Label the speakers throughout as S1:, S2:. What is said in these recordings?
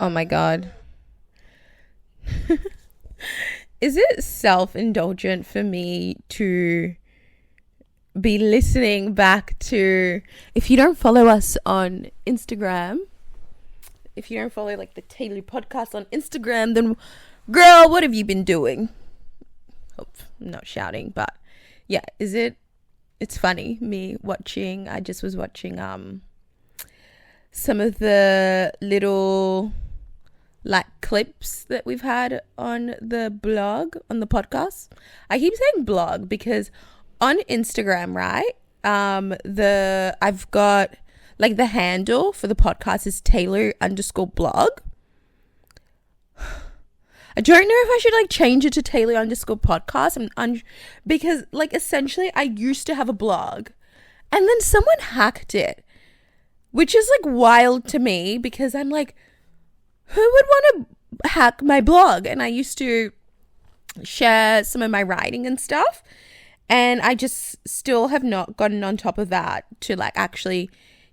S1: Oh my God. Is it self-indulgent for me to be listening back to, if you don't follow us on Instagram, if you don't follow like the Taylor podcast on Instagram, then girl, what have you been doing? Oh, I'm not shouting, but yeah, it's funny me watching. I just was watching some of the little like clips that we've had on the blog, on the podcast. I keep saying blog because on Instagram, right? I've got like the handle for the podcast is Taylor_blog. I don't know if I should like change it to Taylor_podcast. Because like essentially I used to have a blog and then someone hacked it, which is like wild to me because I'm like, who would want to hack my blog? And I used to share some of my writing and stuff. And I just still have not gotten on top of that to like actually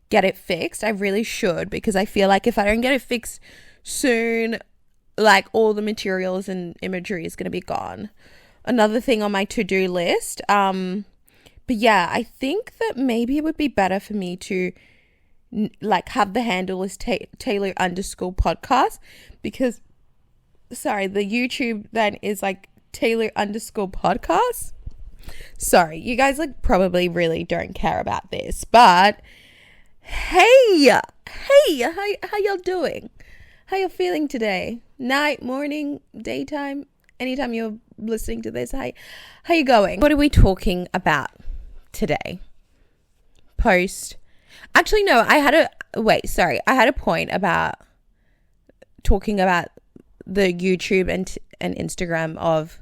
S1: get it fixed. I really should, because I feel like if I don't get it fixed soon, like all the materials and imagery is going to be gone. Another thing on my to-do list. But yeah, I think that maybe it would be better for me to like have the handle as Taylor_podcast, because the YouTube then is like Taylor_podcast. Sorry, you guys like probably really don't care about this, but hey, how y'all doing? How you feeling today? Night, morning, daytime, anytime you're listening to this, how you going? What are we talking about today? Actually, no, I had a point about talking about the YouTube and Instagram of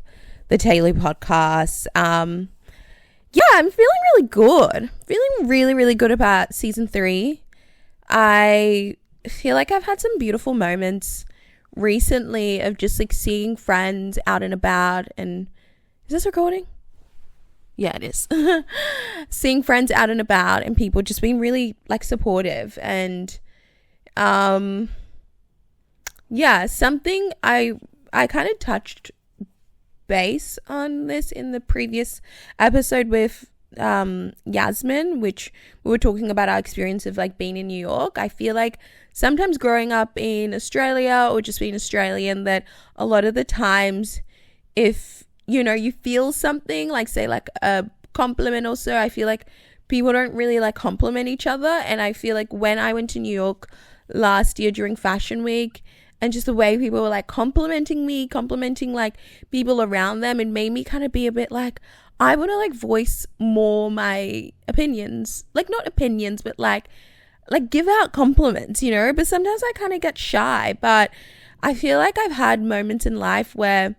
S1: the Taylor podcast. Yeah, I'm feeling really good. Feeling really, really good about season 3. I feel like I've had some beautiful moments recently of just like seeing friends out and about. And is this recording? Yeah, it is. Seeing friends out and about and people just being really like supportive. And yeah, something I kind of touched base on this in the previous episode with Yasmin, which we were talking about our experience of like being in New York. I feel like sometimes growing up in Australia or just being Australian, that a lot of the times if you feel something like, say, like a compliment or so, I feel like people don't really like compliment each other. And I feel like when I went to New York last year during Fashion Week, and just the way people were like complimenting like people around them, it made me kind of be a bit like, I want to like voice more my opinions, like not opinions, but like give out compliments, but sometimes I kind of get shy. But I feel like I've had moments in life where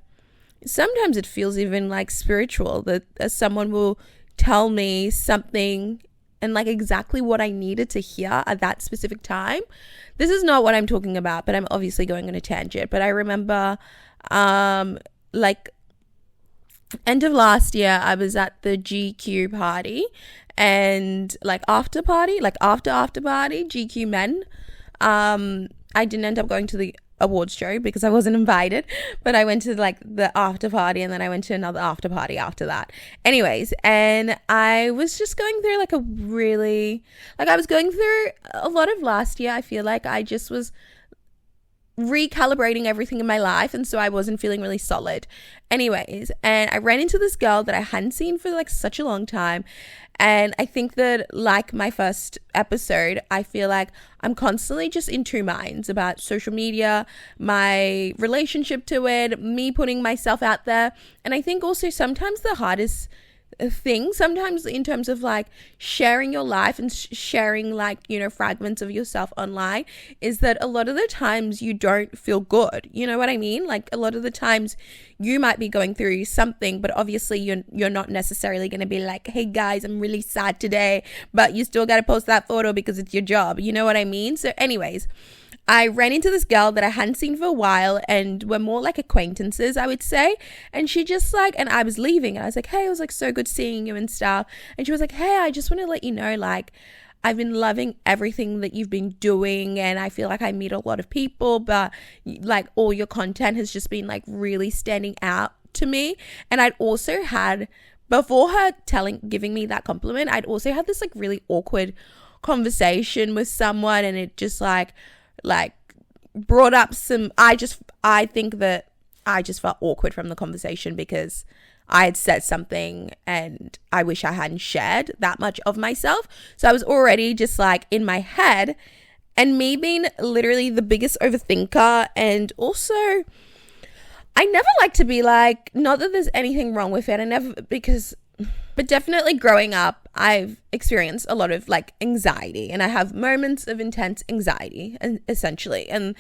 S1: sometimes it feels even like spiritual, that someone will tell me something and like exactly what I needed to hear at that specific time. This is not what I'm talking about, but I'm obviously going on a tangent. But I remember like end of last year, I was at the GQ party and like after party, GQ men. I didn't end up going to the awards show because I wasn't invited, but I went to like the after party and then I went to another after party after that. Anyways, and I was just going through like I was going through a lot of last year. I feel like I just was recalibrating everything in my life, and so I wasn't feeling really solid. Anyways, and I ran into this girl that I hadn't seen for like such a long time. And I think that, like my first episode, I feel like I'm constantly just in two minds about social media, my relationship to it, me putting myself out there. And I think also sometimes the hardest thing, sometimes in terms of like sharing your life and sharing like, fragments of yourself online, is that a lot of the times you don't feel good. You know what I mean? Like a lot of the times you might be going through something, but obviously you're not necessarily going to be like, hey guys, I'm really sad today, but you still got to post that photo because it's your job. You know what I mean? So anyways, I ran into this girl that I hadn't seen for a while, and we're more like acquaintances, I would say. And she just like, and I was leaving and I was like, hey, it was like so good seeing you and stuff. And she was like, hey, I just want to let you know, like, I've been loving everything that you've been doing, and I feel like I meet a lot of people, but like all your content has just been like really standing out to me. And I'd also had, before her giving me that compliment, I'd also had this like really awkward conversation with someone, and it just like brought up some, I think that I just felt awkward from the conversation because I had said something and I wish I hadn't shared that much of myself. So I was already just like in my head, and me being literally the biggest overthinker, and also I never like to be like, not that there's anything wrong with it, but definitely growing up, I've experienced a lot of like anxiety, and I have moments of intense anxiety, and essentially, and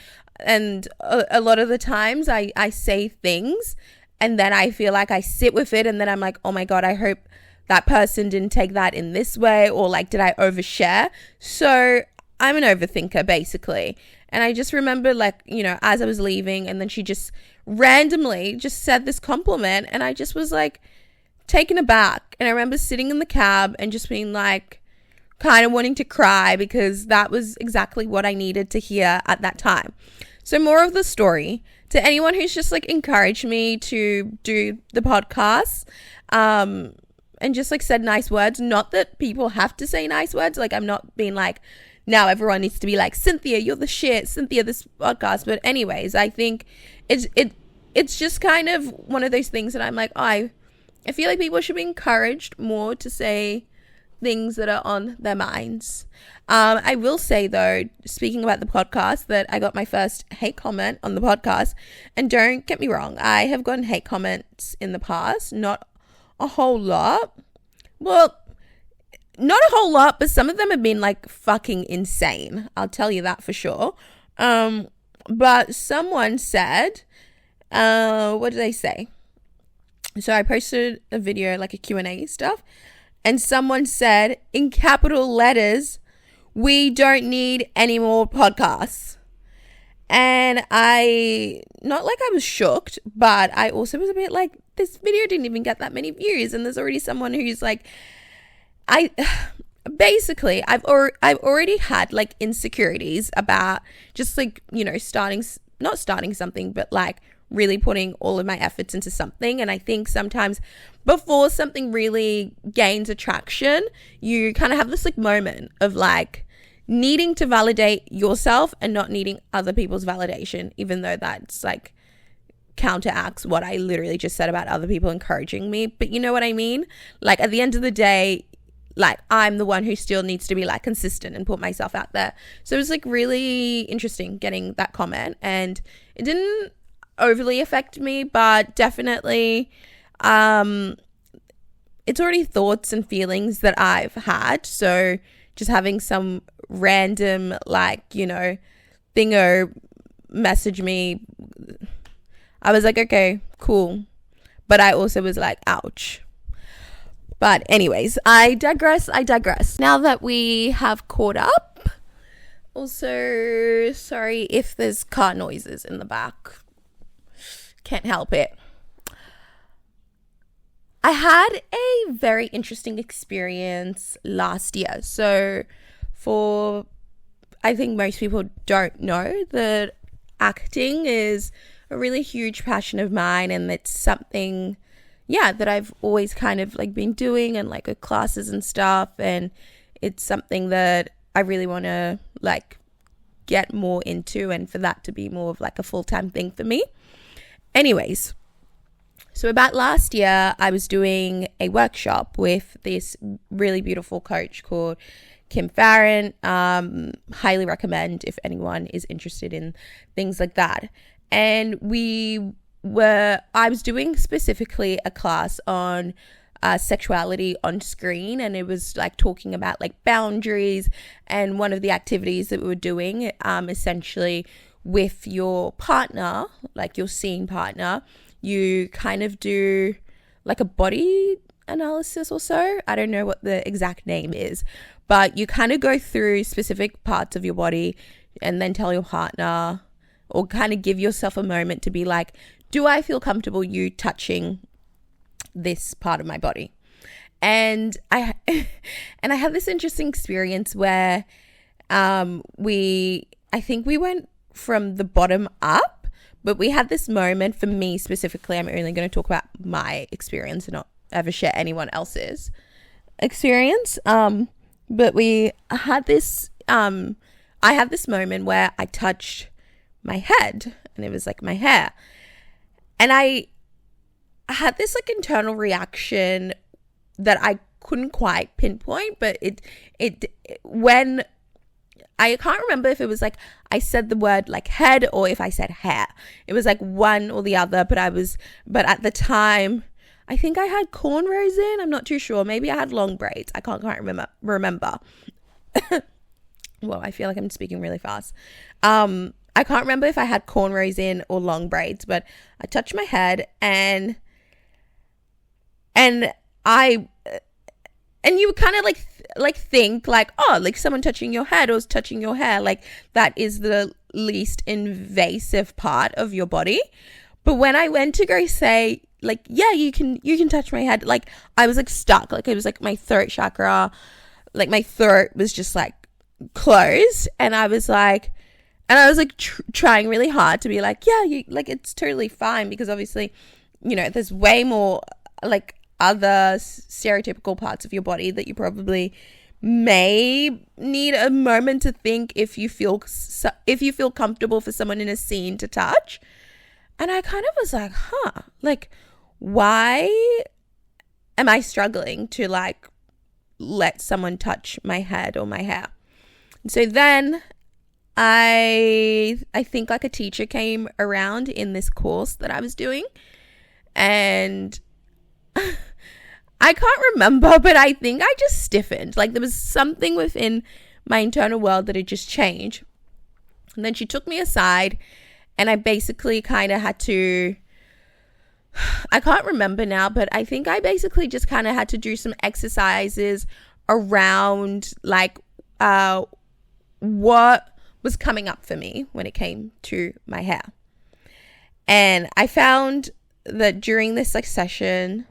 S1: a lot of the times I say things, and then I feel like I sit with it, and then I'm like, oh my God, I hope that person didn't take that in this way, or like, did I overshare? So I'm an overthinker basically. And I just remember like, you know, as I was leaving, and then she just randomly just said this compliment, and I just was like taken aback. And I remember sitting in the cab and just being like kind of wanting to cry, because that was exactly what I needed to hear at that time. So more of the story, to anyone who's just like encouraged me to do the podcast, and just like said nice words, not that people have to say nice words. Like, I'm not being like, now everyone needs to be like, Cynthia, you're the shit, Cynthia, this podcast. But anyways, I think it's just kind of one of those things that I'm like, I feel like people should be encouraged more to say things that are on their minds. I will say though, speaking about the podcast, that I got my first hate comment on the podcast, and don't get me wrong, I have gotten hate comments in the past, not a whole lot. Well, not a whole lot, but some of them have been like fucking insane. I'll tell you that for sure. But someone said, what did they say? So I posted a video, like a Q&A stuff, and someone said in capital letters, "We don't need any more podcasts." And not like I was shocked, but I also was a bit like, this video didn't even get that many views, and there's already someone who's like, basically I've already had like insecurities about just like, you know, not starting something, but like really putting all of my efforts into something. And I think sometimes before something really gains attraction, you kind of have this like moment of like needing to validate yourself and not needing other people's validation, even though that's like counteracts what I literally just said about other people encouraging me. But you know what I mean? Like, at the end of the day, like, I'm the one who still needs to be like consistent and put myself out there. So it was like really interesting getting that comment, and it didn't overly affect me, but definitely it's already thoughts and feelings that I've had. So just having some random like, you know, thingo message me, I was like, okay, cool. But I also was like, ouch. But anyways, I digress. Now that we have caught up, also, sorry if there's car noises in the back. Can't help it. I had a very interesting experience last year. So I think most people don't know that acting is a really huge passion of mine, and it's something, yeah, that I've always kind of like been doing, and like with classes and stuff, and it's something that I really want to like get more into, and for that to be more of like a full-time thing for me. Anyways, so about last year, I was doing a workshop with this really beautiful coach called Kim Farron. Highly recommend if anyone is interested in things like that. And I was doing specifically a class on sexuality on screen, and it was like talking about like boundaries, and one of the activities that we were doing essentially with your partner, like your scene partner, you kind of do like a body analysis or so. I don't know what the exact name is, but you kind of go through specific parts of your body and then tell your partner, or kind of give yourself a moment to be like, do I feel comfortable you touching this part of my body? And I and I had this interesting experience where I think we went from the bottom up, but we had this moment. For me specifically, I'm only going to talk about my experience and not ever share anyone else's experience. But we had this I had this moment where I touched my head, and it was like my hair, and I had this like internal reaction that I couldn't quite pinpoint, but it when I can't remember if it was like I said the word like head or if I said hair. It was like one or the other, but at the time I think I had cornrows in. I'm not too sure. Maybe I had long braids. I can't remember. Well, I feel like I'm speaking really fast. I can't remember if I had cornrows in or long braids, but I touched my head and you would kind of like think like, oh, like someone touching your head or touching your hair, like that is the least invasive part of your body. But when I went to go say like, yeah, you can touch my head, like I was like stuck. Like it was like my throat chakra, like my throat was just like closed, and I was like trying really hard to be like, yeah, you like it's totally fine, because obviously, you know, there's way more like other stereotypical parts of your body that you probably may need a moment to think if you feel comfortable for someone in a scene to touch. And I kind of was like, like why am I struggling to like let someone touch my head or my hair? And so then I think like a teacher came around in this course that I was doing, and I can't remember, but I think I just stiffened. Like there was something within my internal world that had just changed. And then she took me aside, and I basically kind of had to, I can't remember now, but I think I basically just kind of had to do some exercises around like what was coming up for me when it came to my hair. And I found that during this like session,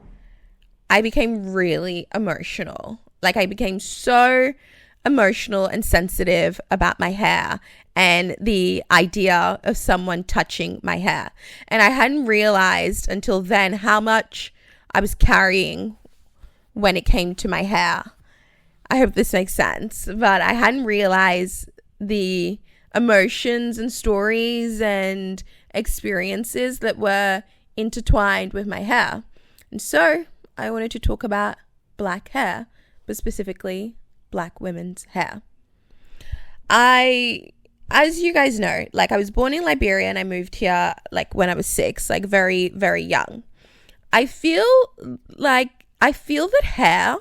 S1: I became really emotional. Like I became so emotional and sensitive about my hair and the idea of someone touching my hair. And I hadn't realized until then how much I was carrying when it came to my hair. I hope this makes sense, but I hadn't realized the emotions and stories and experiences that were intertwined with my hair. And so I wanted to talk about black hair, but specifically black women's hair. As you guys know, like I was born in Liberia and I moved here like when I was 6, like very, very young. I feel that hair,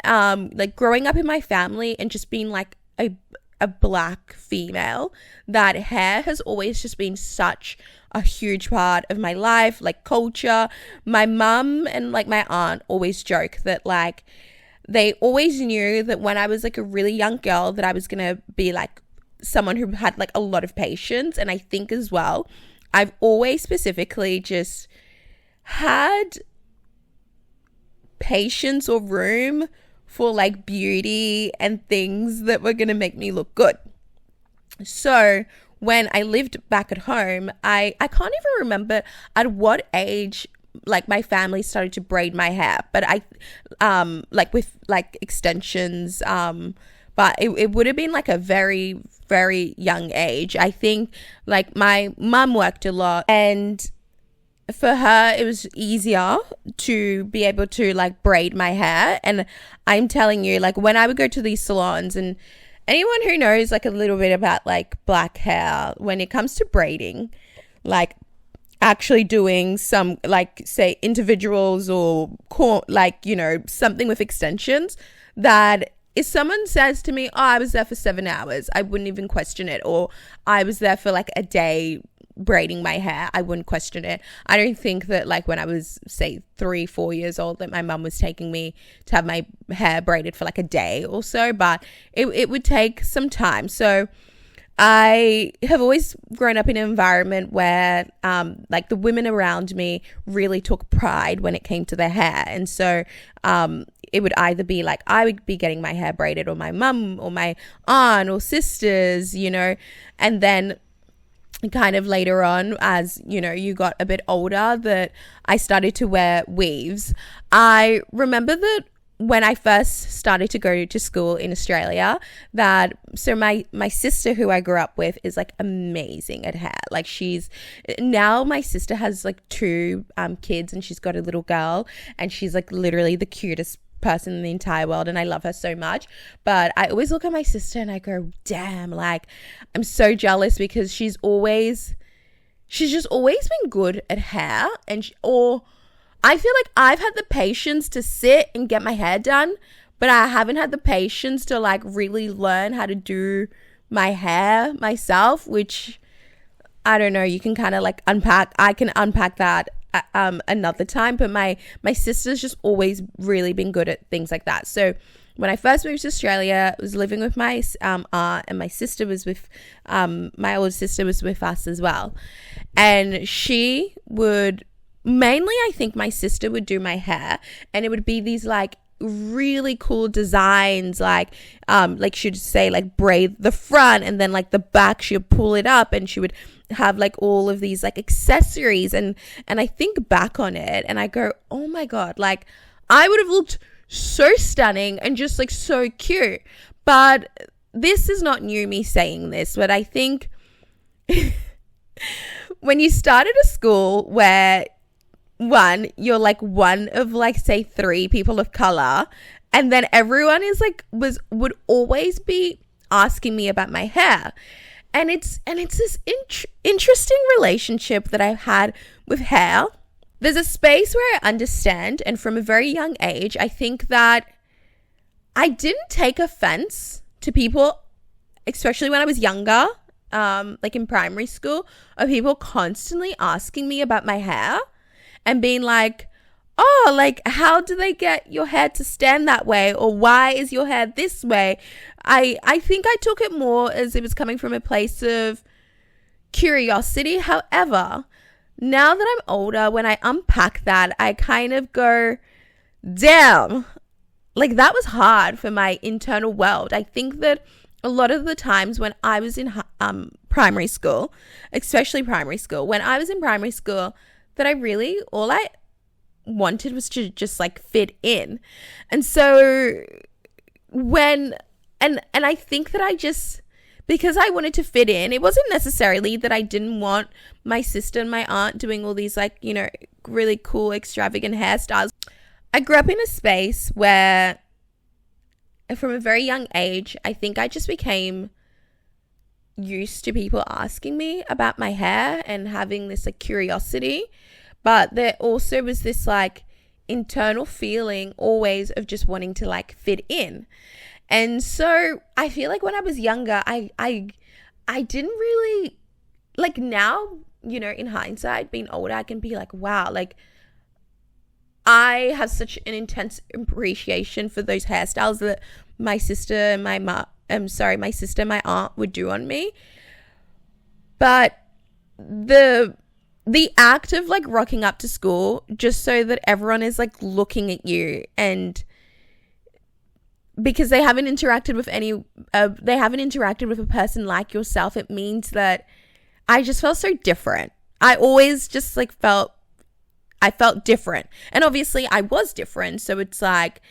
S1: like growing up in my family and just being like a black female, that hair has always just been such a huge part of my life, like culture. My mum and like my aunt always joke that like they always knew that when I was like a really young girl that I was gonna be like someone who had like a lot of patience. And I think as well, I've always specifically just had patience or room for like beauty and things that were gonna make me look good. So when I lived back at home, I can't even remember at what age like my family started to braid my hair, but I like with like extensions, but it would have been like a very, very young age. I think like my mum worked a lot, and for her it was easier to be able to like braid my hair. And I'm telling you, like when I would go to these salons, and anyone who knows like a little bit about like black hair, when it comes to braiding, like actually doing some like say individuals or like, you know, something with extensions, that if someone says to me, oh, I was there for 7 hours, I wouldn't even question it. Or I was there for like a day braiding my hair, I wouldn't question it. I don't think that like when I was say 3-4 years old that my mum was taking me to have my hair braided for like a day or so, but it would take some time. So I have always grown up in an environment where like the women around me really took pride when it came to their hair. And so it would either be like I would be getting my hair braided, or my mum or my aunt or sisters, you know. And then kind of later on, as you know, you got a bit older, that I started to wear weaves. I remember that when I first started to go to school in Australia, that so my sister, who I grew up with, is like amazing at hair. Like now my sister has like 2 kids, and she's got a little girl, and she's like literally the cutest person in the entire world, and I love her so much. But I always look at my sister and I go, damn, like I'm so jealous, because she's just always been good at hair, and I feel like I've had the patience to sit and get my hair done, but I haven't had the patience to like really learn how to do my hair myself, which I don't know, you can kind of like unpack. I can unpack that another time, but my sister's just always really been good at things like that. So when I first moved to Australia, I was living with my aunt, and my sister was with my older sister was with us as well, and she would mainly, I think my sister would do my hair, and it would be these like really cool designs, like she'd say like braid the front, and then like the back she'd pull it up, and she would have like all of these like accessories, and I think back on it and I go, oh my god, like I would have looked so stunning and just like so cute. But this is not new, me saying this, but I think when you start at a school where you're like one of like say 3 people of color, and then everyone is like would always be asking me about my hair, and it's this interesting relationship that I've had with hair. There's a space where I understand, and from a very young age, I think that I didn't take offense to people, especially when I was younger, like in primary school, of people constantly asking me about my hair and being like, oh, like, how do they get your hair to stand that way? Or why is your hair this way? I think I took it more as it was coming from a place of curiosity. However, now that I'm older, when I unpack that, I kind of go, damn, like that was hard for my internal world. I think that a lot of the times when I was in primary school, especially primary school, when I was in primary school, that all I wanted was to just like fit in. And so and I think that I just, because I wanted to fit in, it wasn't necessarily that I didn't want my sister and my aunt doing all these like, you know, really cool extravagant hairstyles. I grew up in a space where from a very young age, I think I just became used to people asking me about my hair and having this like curiosity. But there also was this like internal feeling always of just wanting to like fit in. And so I feel like when I was younger, I didn't really, like now, you know, in hindsight, being older, I can be like, wow, like I have such an intense appreciation for those hairstyles that my sister and my aunt would do on me. But the act of like rocking up to school just so that everyone is like looking at you, and because they haven't interacted with a person like yourself, it means that I just felt so different. I always just like felt different, and obviously I was different, so it's like,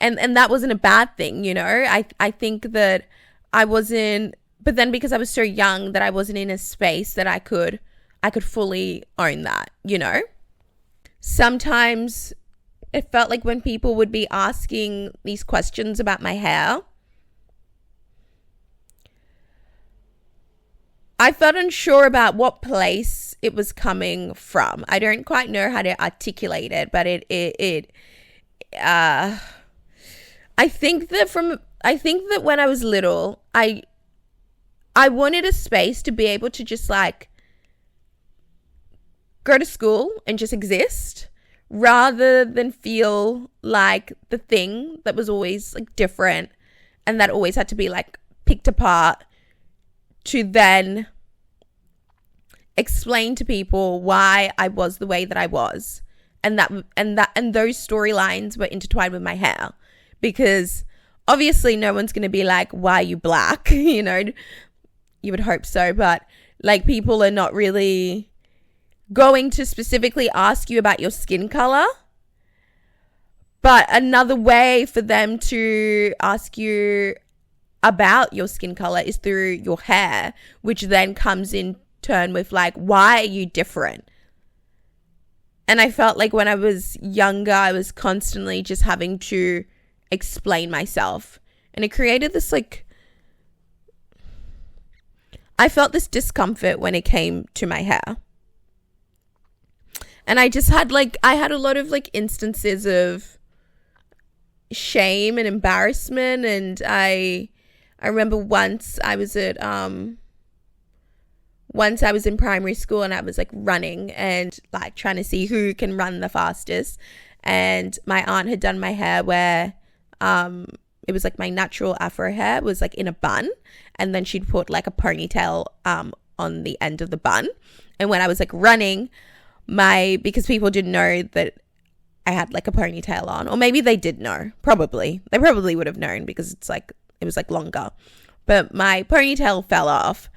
S1: and that wasn't a bad thing, you know. I think that I wasn't, but then because I was so young, that I wasn't in a space that I could fully own that, you know. Sometimes it felt like when people would be asking these questions about my hair, I felt unsure about what place it was coming from. I don't quite know how to articulate it, but I think that when I was little, I wanted a space to be able to just like go to school and just exist, rather than feel like the thing that was always like different and that always had to be like picked apart to then explain to people why I was the way that I was. And those storylines were intertwined with my hair. because obviously no one's going to be like, why are you black? You would hope so, but like people are not really going to specifically ask you about your skin color. But another way for them to ask you about your skin color is through your hair, which then comes in turn with like, why are you different? And I felt like when I was younger, I was constantly just having to explain myself. And it created this like, I felt this discomfort when it came to my hair. And I just had like, I had a lot of like instances of shame and embarrassment. And I remember once I was in primary school and I was like running and like trying to see who can run the fastest. And my aunt had done my hair where it was like my natural afro hair was like in a bun, and then she'd put like a ponytail on the end of the bun. And when I was like running, because people didn't know that I had like a ponytail on, or maybe they did know, they probably would have known because it was like longer, but my ponytail fell off,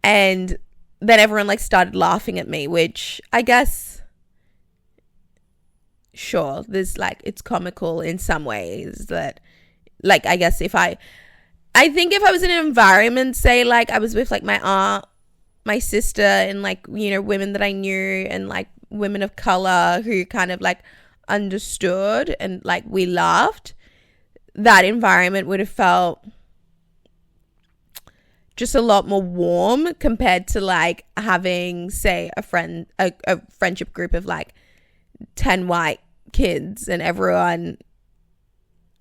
S1: and then everyone like started laughing at me, which I guess, sure, there's like, it's comical in some ways that like, I guess I think if I was in an environment, say like I was with like my aunt, my sister, and like, women that I knew, and like women of color who kind of like understood and like we laughed, that environment would have felt just a lot more warm compared to like having, say, a friendship group of like 10 white kids and everyone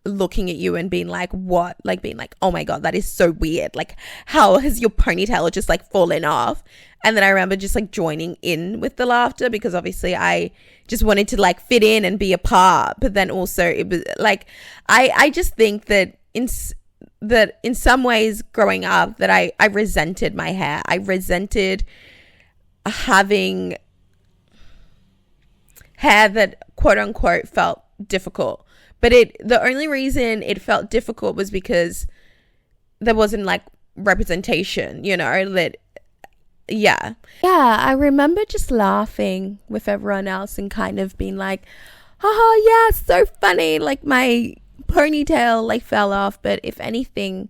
S1: looking at you and being like, what? Like being like, oh my God, that is so weird. Like, how has your ponytail just like fallen off? And then I remember just like joining in with the laughter because obviously I just wanted to like fit in and be a part. But then also it was like, I just think that in some ways growing up that I resented my hair. I resented having hair that quote unquote felt difficult. But the only reason it felt difficult was because there wasn't like representation, that, yeah. Yeah, I remember just laughing with everyone else and kind of being like, oh yeah, so funny. Like my ponytail like fell off, but if anything,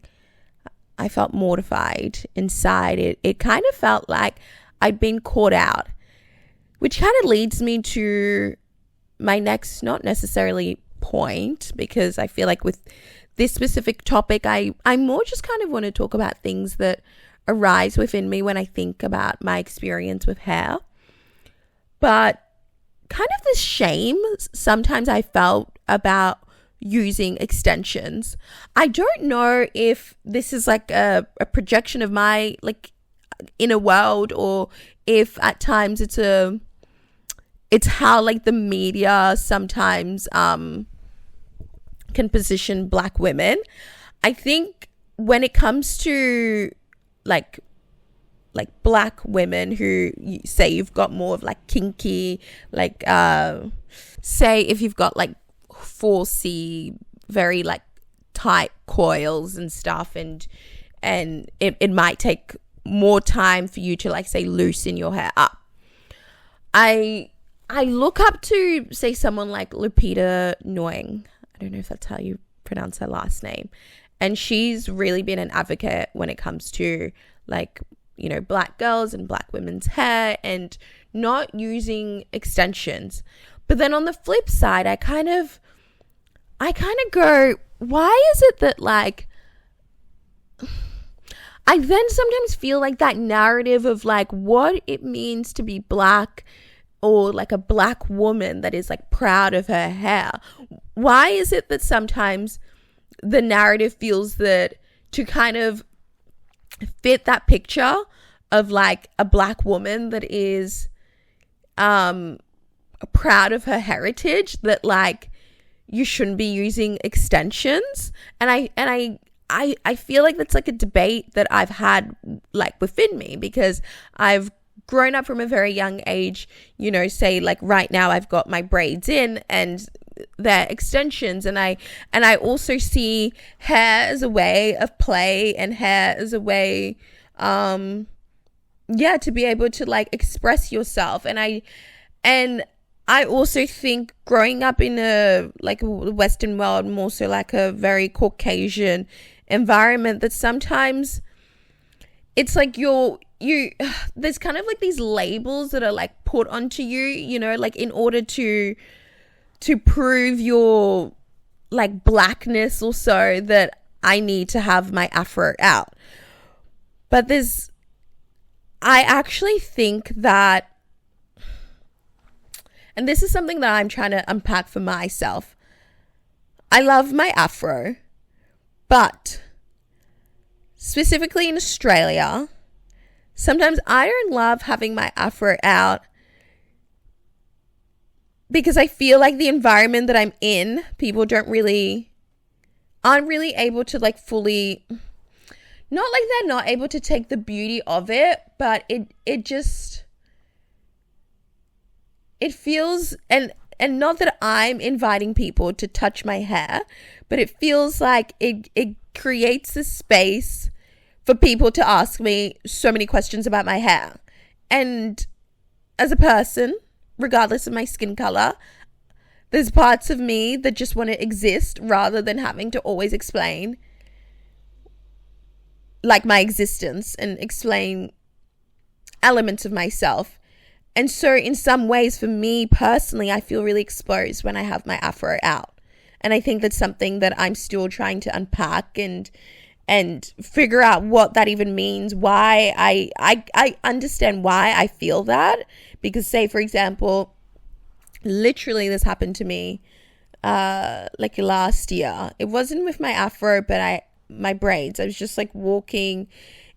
S1: I felt mortified inside. It kind of felt like I'd been caught out, which kind of leads me to my next, not necessarily point, because I feel like with this specific topic, I more just kind of want to talk about things that arise within me when I think about my experience with hair. But kind of this shame sometimes I felt about using extensions. I don't know if this is like a projection of my like inner world, or if at times it's how like the media sometimes can position Black women. I think when it comes to like Black women who say you've got more of like kinky, like say if you've got like 4C, very like tight coils and stuff, and it might take more time for you to like say loosen your hair up. I look up to, say, someone like Lupita Nyong'o. I don't know if that's how you pronounce her last name. And she's really been an advocate when it comes to like, Black girls and Black women's hair and not using extensions. But then on the flip side, I kind of go, why is it that like, I then sometimes feel like that narrative of like what it means to be Black, or like a Black woman that is like proud of her hair. Why is it that sometimes the narrative feels that to kind of fit that picture of like a Black woman that is proud of her heritage, that like you shouldn't be using extensions? And I feel like that's like a debate that I've had like within me, because I've grown up from a very young age, say like right now I've got my braids in, and their extensions, and I also see hair as a way of play, and hair as a way to be able to like express yourself. And I also think growing up in a like a Western world, more so like a very Caucasian environment, that sometimes it's like there's kind of like these labels that are like put onto you, you know, like in order to prove your like blackness or so, that I need to have my afro out. But I actually think that, and this is something that I'm trying to unpack for myself. I love my afro, but specifically in Australia, sometimes I don't love having my afro out because I feel like the environment that I'm in, people aren't really able to like fully, not like they're not able to take the beauty of it, but it feels, and not that I'm inviting people to touch my hair, but it feels like it creates a space for people to ask me so many questions about my hair. And as a person, regardless of my skin color, there's parts of me that just want to exist rather than having to always explain like my existence and explain elements of myself. And so in some ways, for me personally, I feel really exposed when I have my afro out. And I think that's something that I'm still trying to unpack and figure out what that even means, why I understand why I feel that. Because say, for example, literally this happened to me like last year. It wasn't with my afro, but my braids. I was just like walking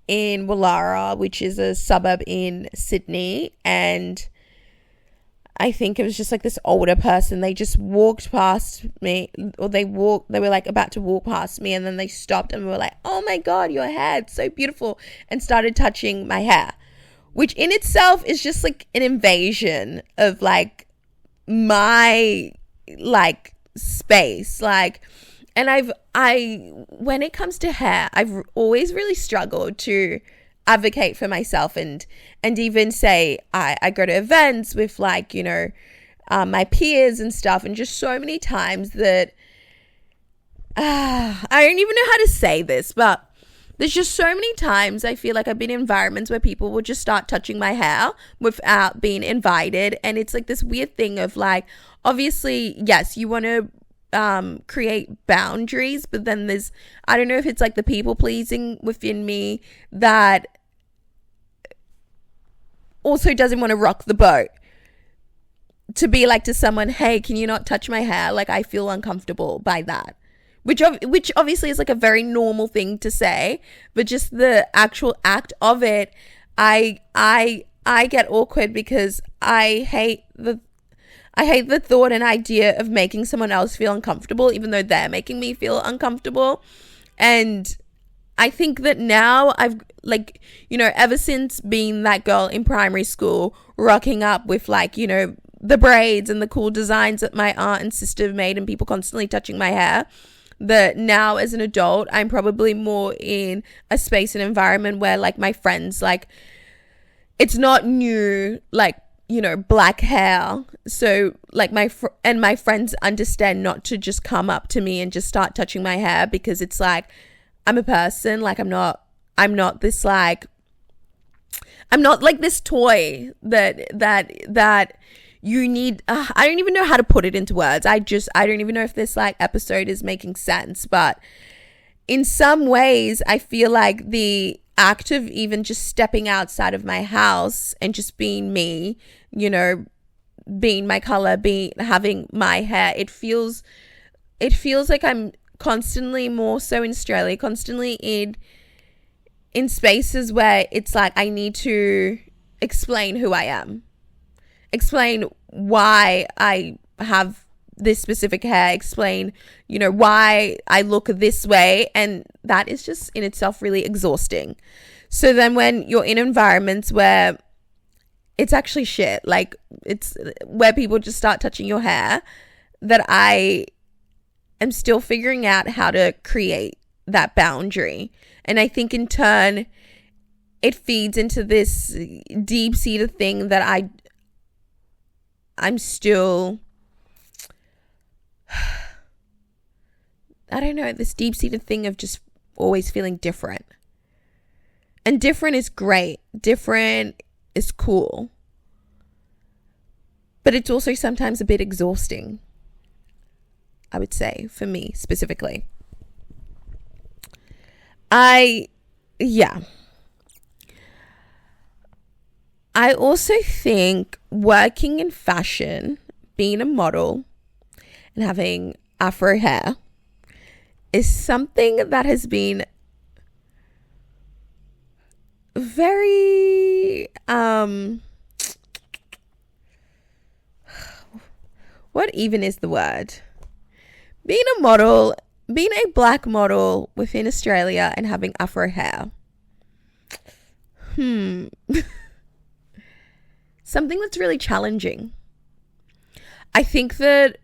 S1: in Wallara, which is a suburb in Sydney, and I think it was just like this older person. They just walked past me, or they were like about to walk past me, and then they stopped and were like, "Oh my God, your hair, it's so beautiful," and started touching my hair, which in itself is just like an invasion of like my like space. Like, and when it comes to hair, I've always really struggled to advocate for myself and even say I go to events with like, you know, my peers and stuff, and just so many times that I don't even know how to say this, but there's just so many times I feel like I've been in environments where people will just start touching my hair without being invited. And it's like this weird thing of like, obviously, yes, you want to create boundaries, but then there's, I don't know if it's like the people pleasing within me that also doesn't want to rock the boat to be like to someone, hey, can you not touch my hair? Like, I feel uncomfortable by that. Which obviously is like a very normal thing to say, but just the actual act of it, I get awkward because I hate the thought and idea of making someone else feel uncomfortable, even though they're making me feel uncomfortable. And I think that now I've like, you know, ever since being that girl in primary school, rocking up with like, you know, the braids and the cool designs that my aunt and sister have made and people constantly touching my hair, that now as an adult, I'm probably more in a space and environment where like my friends, like it's not new, like, you know, black hair. So like my friends understand not to just come up to me and just start touching my hair, because it's like, I'm a person, like I'm not this like, I'm not like this toy that you need. I don't even know how to put it into words. I don't even know if this like episode is making sense, but in some ways I feel like the act of even just stepping outside of my house and just being me, you know, being my color, having my hair, it feels like I'm constantly, more so in Australia, constantly in spaces where it's like I need to explain who I am, explain why I have this specific hair, explain, you know, why I look this way, and that is just in itself really exhausting. So then when you're in environments where it's actually shit, like it's where people just start touching your hair, that I am still figuring out how to create that boundary. And I think in turn, it feeds into this deep-seated thing that I'm still, I don't know, this deep-seated thing of just always feeling different. And different is great. Different is cool. But it's also sometimes a bit exhausting, I would say, for me specifically. I also think working in fashion, being a model, and having afro hair is something that has been very, what even is the word? Being a model, being a black model within Australia and having afro hair. Something that's really challenging. I think that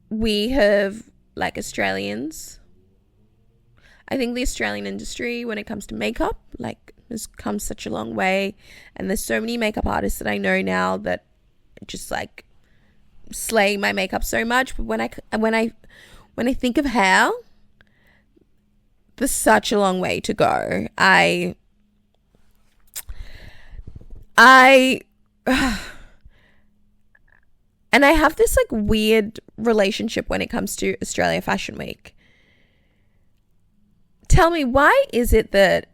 S1: we have, like Australians, I think the Australian industry, when it comes to makeup, like, has come such a long way. And there's so many makeup artists that I know now that just like slay my makeup so much. But when I think of hair, there's such a long way to go. And I have this like weird relationship when it comes to Australia Fashion Week. Tell me, why is it that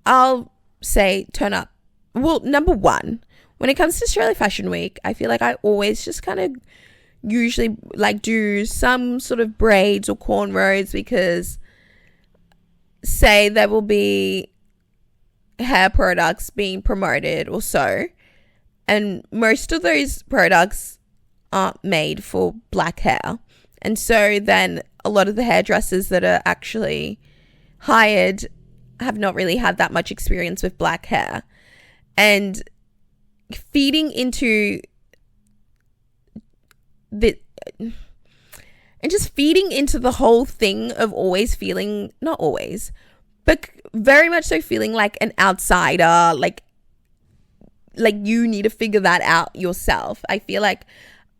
S1: I'll say turn up? Well, number one, when it comes to Australia Fashion Week, I feel like I always just kind of usually like do some sort of braids or cornrows, because say there will be hair products being promoted or so, and most of those products aren't made for black hair. And so then a lot of the hairdressers that are actually hired have not really had that much experience with black hair. And feeding into the whole thing of always feeling, not always, but very much so feeling like an outsider, like you need to figure that out yourself. I feel like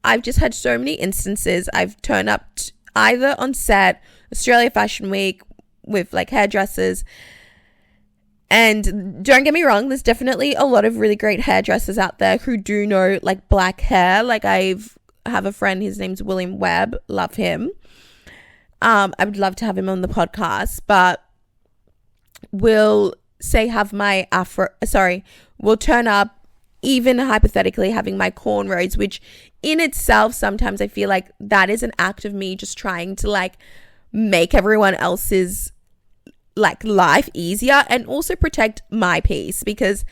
S1: I've just had so many instances. I've turned up either on set, Australia Fashion Week, with like hairdressers, and don't get me wrong, there's definitely a lot of really great hairdressers out there who do know like black hair. Like I have a friend, his name's William Webb, love him. I would love to have him on the podcast, but we'll turn up, even hypothetically having my cornrows, which in itself sometimes I feel like that is an act of me just trying to like make everyone else's like life easier and also protect my peace, because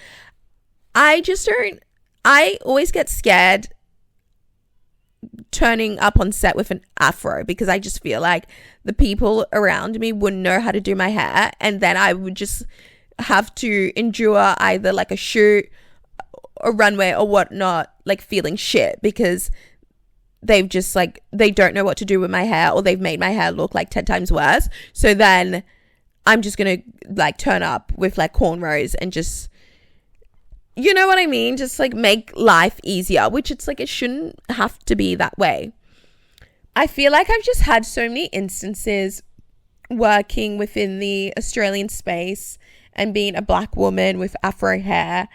S1: I always get scared turning up on set with an afro, because I just feel like the people around me wouldn't know how to do my hair, and then I would just have to endure either like a shoot, a runway or whatnot, like feeling shit because they've just like, they don't know what to do with my hair, or they've made my hair look like 10 times worse. So then I'm just gonna like turn up with like cornrows and just, you know what I mean? Just like make life easier, which it's like, it shouldn't have to be that way. I feel like I've just had so many instances working within the Australian space and being a black woman with afro hair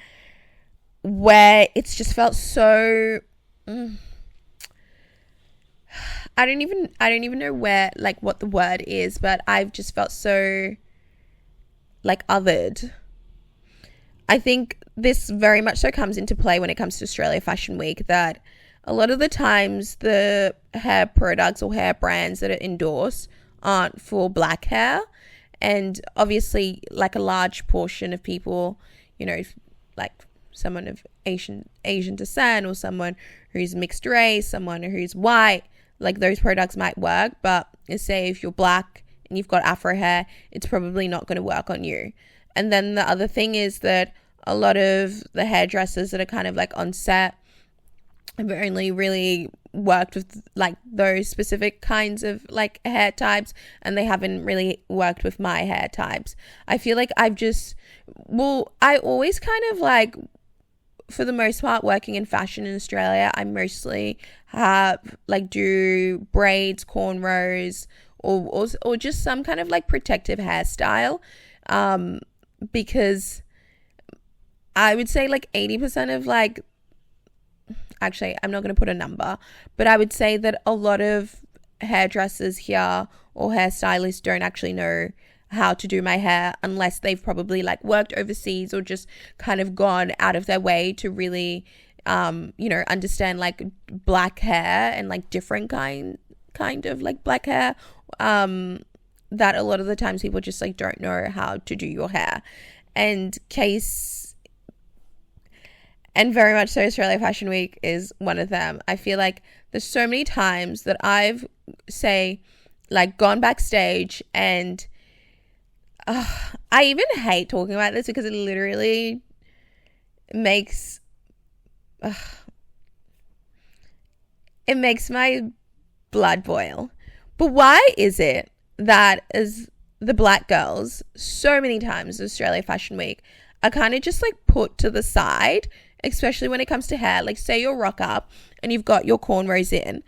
S1: where it's just felt so, I don't even know where, like what the word is, but I've just felt so like othered. I think this very much so comes into play when it comes to Australia Fashion Week, that a lot of the times the hair products or hair brands that are endorsed aren't for black hair. And obviously like a large portion of people, you know, like someone of Asian descent or someone who's mixed race, someone who's white, like those products might work. But say if you're black and you've got afro hair, it's probably not going to work on you. And then the other thing is that a lot of the hairdressers that are kind of like on set have only really worked with like those specific kinds of like hair types, and they haven't really worked with my hair types. I feel like I always kind of like, for the most part, working in fashion in Australia, I mostly have like do braids, cornrows, or just some kind of like protective hairstyle, because I would say like 80% of like, actually, I'm not going to put a number, but I would say that a lot of hairdressers here or hairstylists don't actually know how to do my hair unless they've probably like worked overseas or just kind of gone out of their way to really, understand like black hair and like different kind of like black hair, that a lot of the times people just like don't know how to do your hair. And very much so Australia Fashion Week is one of them. I feel like there's so many times that I've gone backstage, and I even hate talking about this because it literally makes my blood boil. But why is it that as the black girls, so many times Australia Fashion Week are kind of just like put to the side, especially when it comes to hair? Like, say you'll rock up and you've got your cornrows in.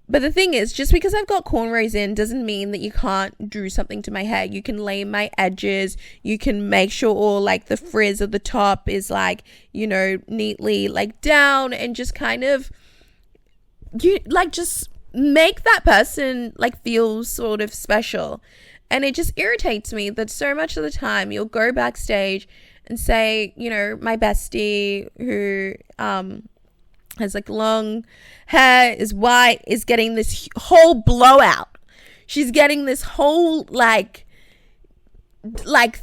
S1: But the thing is, just because I've got cornrows in doesn't mean that you can't do something to my hair. You can lay my edges. You can make sure all like the frizz at the top is like, neatly like down, and just kind of, just make that person like feel sort of special. And it just irritates me that so much of the time you'll go backstage and say, my bestie who has like long hair, is white, is getting this whole blowout. She's getting this whole like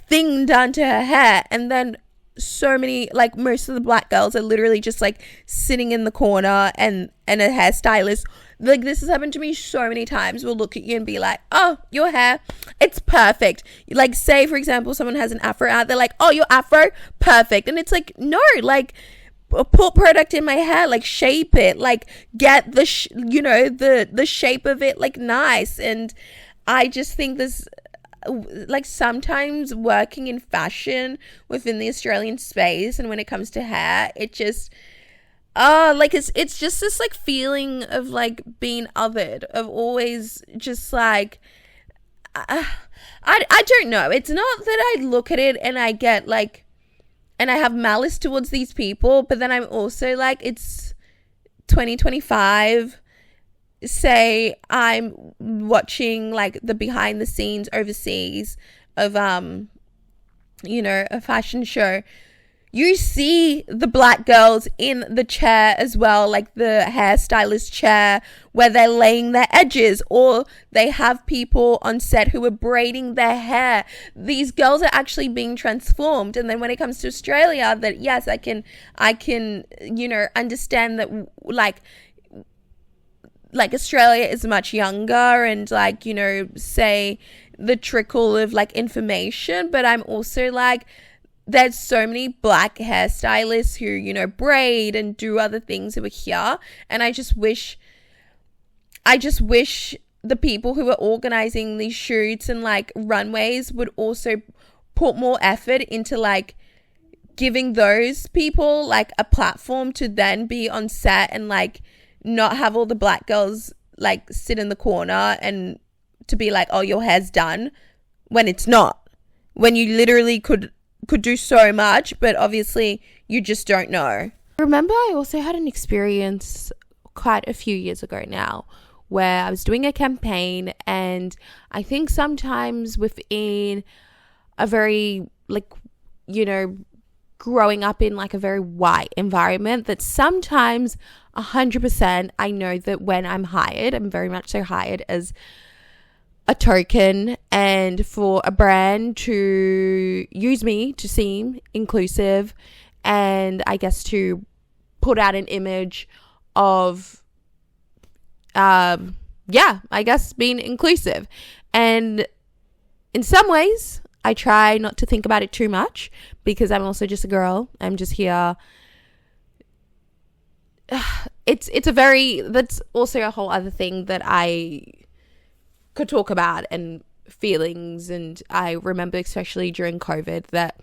S1: thing done to her hair. And then so many, like most of the black girls are literally just like sitting in the corner, and a hairstylist, like this has happened to me so many times, will look at you and be like, oh, your hair, it's perfect. Like, say for example, someone has an afro out, they're like, oh, your afro, perfect. And it's like, no, like, put product in my hair, like shape it, like get the the shape of it like nice. And I just think this, like, sometimes working in fashion within the Australian space, and when it comes to hair, it just it's just this like feeling of like being othered, of always just like I don't know. It's not that I look at it and I get like, and I have malice towards these people, but then I'm also like, it's 2025. Say I'm watching like the behind the scenes overseas of a fashion show. You see the black girls in the chair as well, like the hairstylist chair, where they're laying their edges, or they have people on set who are braiding their hair. These girls are actually being transformed. And then when it comes to Australia, that yes, I can understand that like Australia is much younger, and like, say the trickle of like information, but I'm also like, there's so many black hairstylists who, braid and do other things who are here. And I just wish the people who are organizing these shoots and like runways would also put more effort into like giving those people like a platform to then be on set, and like not have all the black girls like sit in the corner and to be like, oh, your hair's done, when it's not, when you literally could do so much, but obviously you just don't know. I remember I also had an experience quite a few years ago now where I was doing a campaign, and I think sometimes within a very growing up in like a very white environment, that sometimes 100% I know that when I'm hired, I'm very much so hired as a token and for a brand to use me to seem inclusive, and I guess to put out an image of I guess being inclusive. And in some ways I try not to think about it too much, because I'm also just a girl. I'm just here it's a very, that's also a whole other thing that I could talk about, and feelings. And I remember especially during COVID that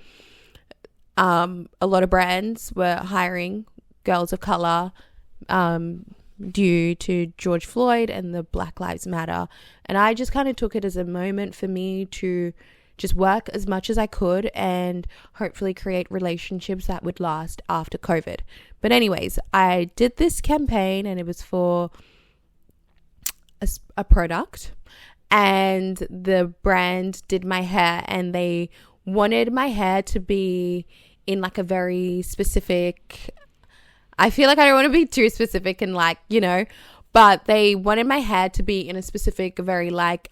S1: a lot of brands were hiring girls of color due to George Floyd and the Black Lives Matter. And I just kind of took it as a moment for me to just work as much as I could and hopefully create relationships that would last after COVID. But anyways, I did this campaign, and it was for a product, and the brand did my hair, and they wanted my hair to be in like a very specific, I feel like I don't want to be too specific and like, you know, but they wanted my hair to be in a specific, very like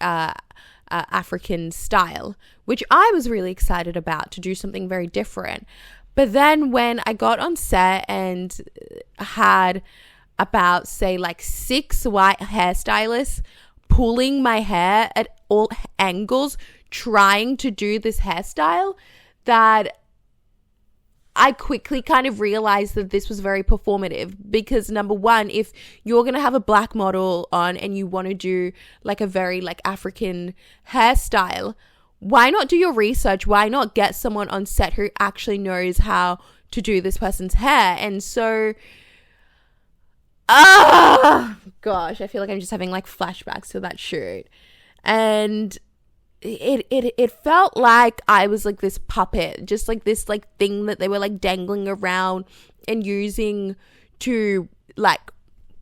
S1: African style, which I was really excited about, to do something very different. But then when I got on set and had about, say, like 6 white hairstylists pulling my hair at all angles, trying to do this hairstyle, that I quickly kind of realized that this was very performative. Because number one, if you're going to have a black model on and you want to do like a very like African hairstyle, why not do your research? Why not get someone on set who actually knows how to do this person's hair? And so, gosh, I feel like I'm just having like flashbacks to that shoot. And it felt like I was like this puppet, just like this like thing that they were like dangling around and using to like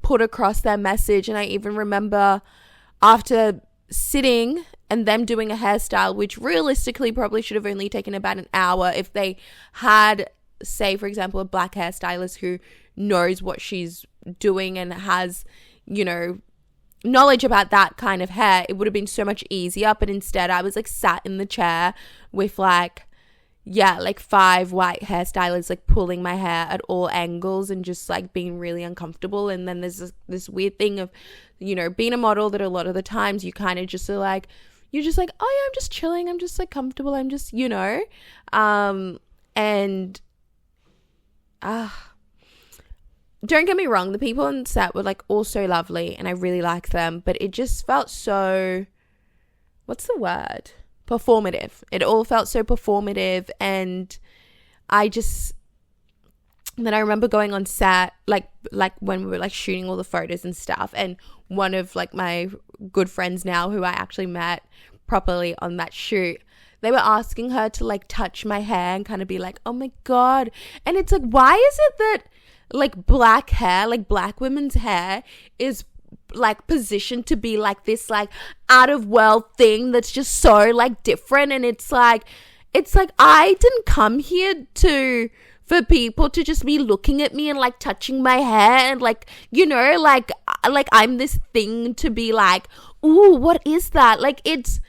S1: put across their message. And I even remember after sitting and them doing a hairstyle, which realistically probably should have only taken about an hour if they had, say, for example, a black hairstylist who knows what she's doing and has, you know, knowledge about that kind of hair, it would have been so much easier. But instead I was like sat in the chair with like 5 white hairstylists like pulling my hair at all angles and just like being really uncomfortable. And then there's this weird thing of, you know, being a model, that a lot of the times you kind of just are like, you're just like, oh yeah, I'm just chilling, I'm just like comfortable, I'm just, you know, don't get me wrong, the people on set were like all so lovely and I really like them, but it just felt so, what's the word? Performative. It all felt so performative. And then I remember going on set, like when we were like shooting all the photos and stuff, and one of like my good friends now who I actually met properly on that shoot, they were asking her to like touch my hair and kind of be like, oh my God. And it's like, why is it that like black hair, like black women's hair is like positioned to be like this like out of world thing that's just so like different? And it's like I didn't come here for people to just be looking at me and like touching my hair and like, you know, like I'm this thing to be like, ooh, what is that? Like it's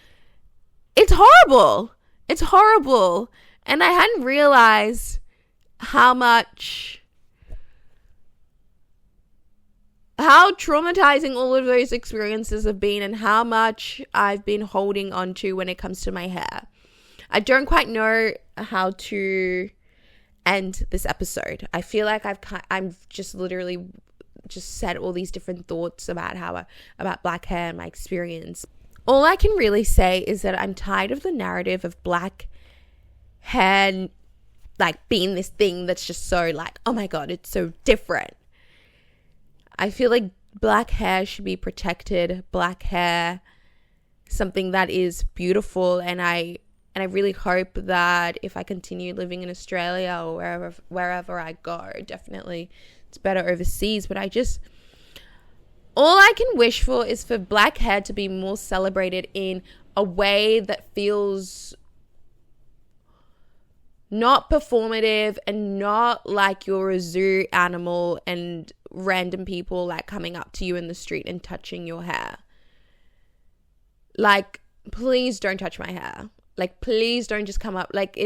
S1: horrible. It's horrible. And I hadn't realized how traumatizing all of those experiences have been, and how much I've been holding on to when it comes to my hair. I don't quite know how to end this episode. I feel like I've just literally just said all these different thoughts about about black hair and my experience. All I can really say is that I'm tired of the narrative of black hair like being this thing that's just so like, oh my God, it's so different. I feel like black hair should be protected. Black hair, something that is beautiful. And I really hope that if I continue living in Australia or wherever I go, definitely it's better overseas. But all I can wish for is for black hair to be more celebrated in a way that feels not performative and not like you're a zoo animal and random people like coming up to you in the street and touching your hair. Like, please don't touch my hair. Like, please don't just come up. Like,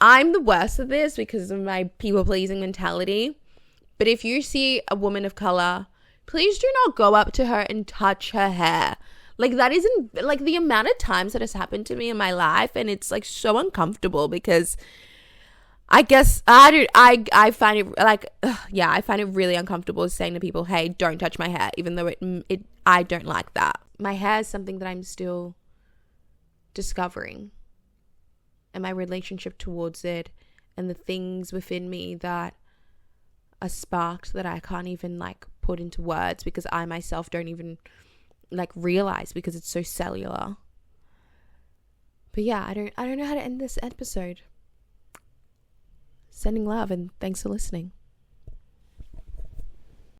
S1: I'm the worst at this because of my people pleasing mentality. But if you see a woman of color, please do not go up to her and touch her hair. Like, that isn't, like, the amount of times that has happened to me in my life, and it's like so uncomfortable because I guess I do. I find it like, yeah, I find it really uncomfortable saying to people, "Hey, don't touch my hair," even though it I don't like that. My hair is something that I'm still discovering, and my relationship towards it, and the things within me that are sparked that I can't even like put into words because I myself don't even like realize because it's so cellular. But yeah, I don't know how to end this episode. Sending love and thanks for listening.